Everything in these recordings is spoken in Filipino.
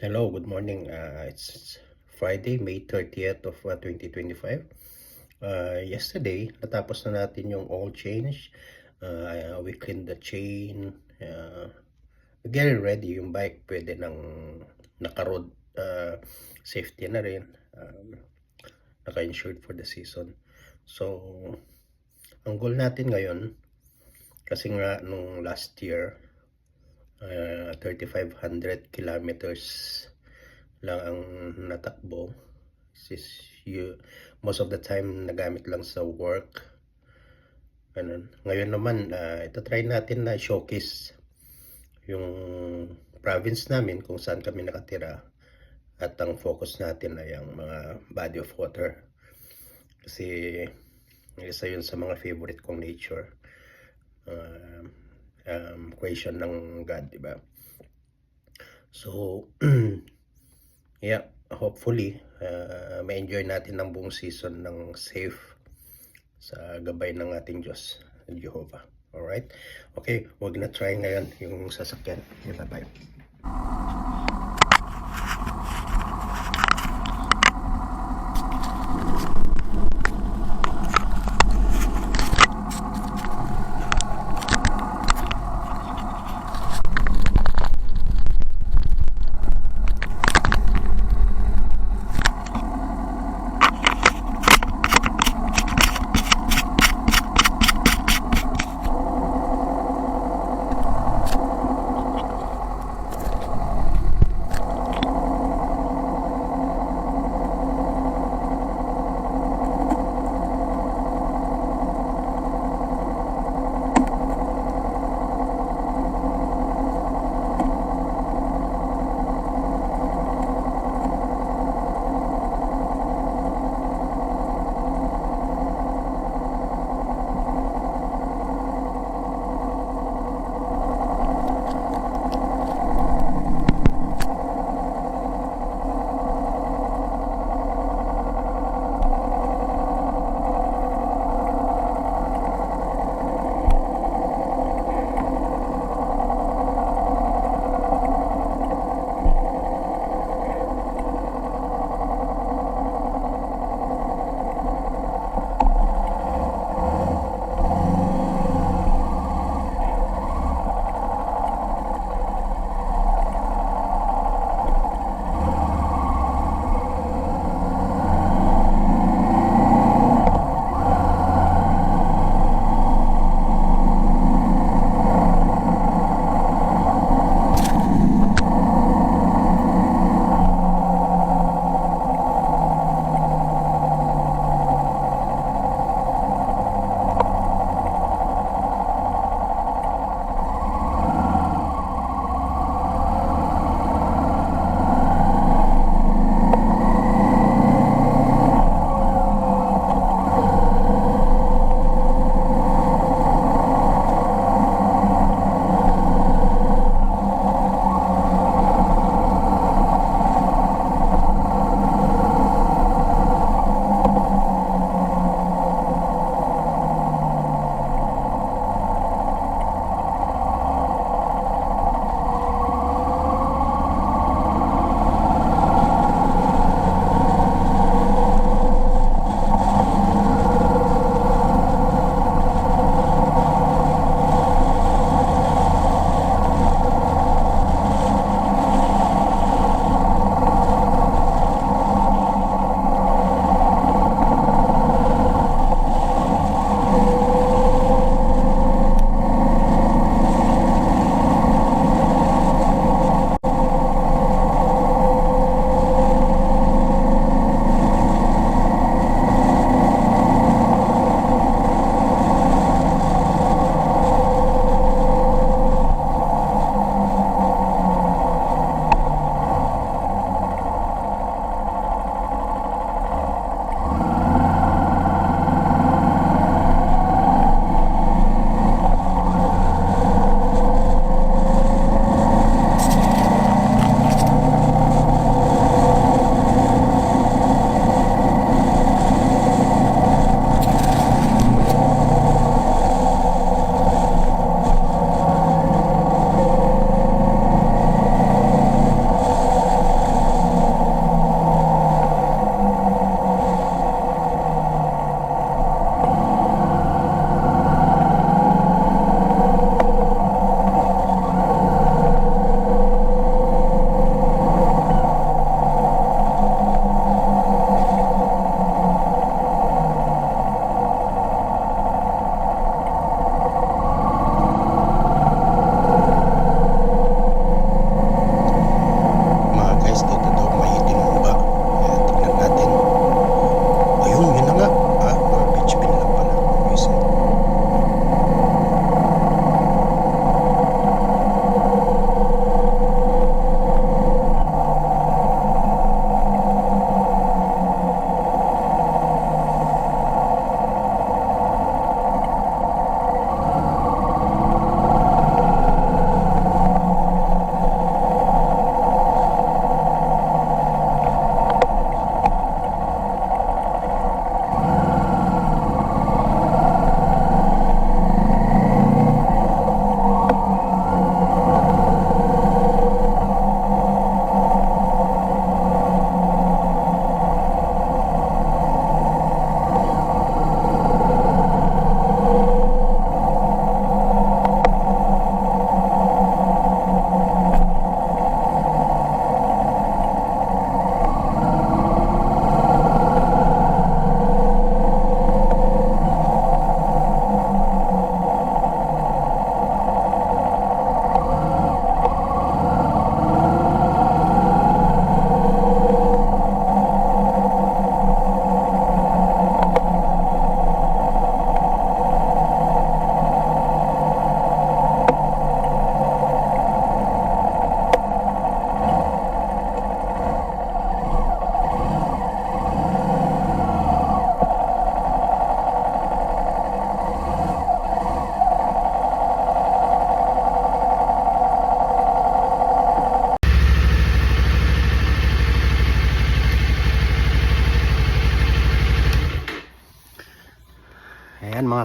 Hello, good morning. It's Friday, May 30th of 2025. Yesterday, natapos na natin yung oil change. We cleaned the chain. Getting ready yung bike. Pwede nang naka-road safety na rin. Naka-insured for the season. So, ang goal natin ngayon, kasi nga nung last year, 3,500 kilometers lang ang natakbo. Most of the time nagamit lang sa work. Ganun. Ngayon naman, ito try natin na showcase yung province namin kung saan kami nakatira, at ang focus natin ay ang mga body of water kasi isa yun sa mga favorite kong nature. Creation ng God, diba? So, yeah, hopefully, may enjoy natin ang buong season ng safe sa gabay ng ating Diyos, Jehovah. Alright? Okay, we're gonna try ngayon yung sasakyan. Okay, bye-bye.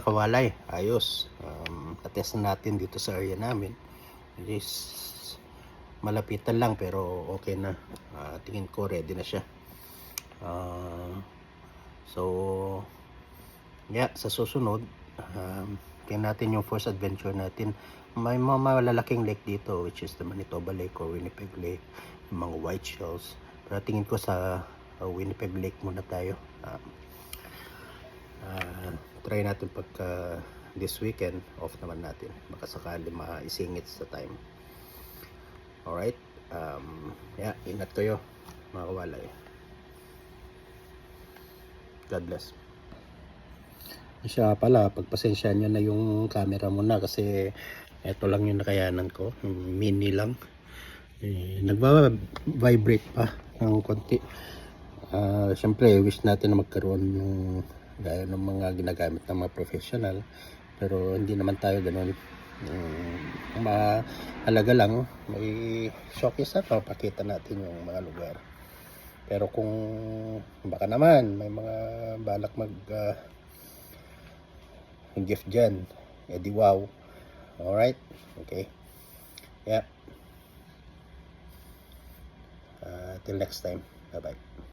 kawalay, ayos. Natest na natin dito sa area namin. Which is malapitan lang pero okay na. Tingin ko ready na siya. So yeah, sa susunod tingnan natin yung first adventure natin. May mga malalaking lake dito, which is the Manitoba Lake or Winnipeg Lake, yung mga white shells. Pero tingin ko sa Winnipeg Lake muna tayo. Try natin pagka this weekend off naman natin, baka sakali maisingit sa time. Alright, yeah, ingat kayo mga kawalay. God bless. Siya pala, pagpasensyahan nyo na yung camera mo na kasi ito lang yung nakayanan ko, mini lang. Nagva-vibrate pa ng konti. Siyempre wish natin na magkaroon ng gaya ng mga ginagamit ng mga professional, pero hindi naman tayo ganun. Mahalaga lang may showcase na papakita natin yung mga lugar. Pero kung baka naman may mga balak mag gift dyan, edi wow. Alright, okay, yeah. Till next time, bye bye.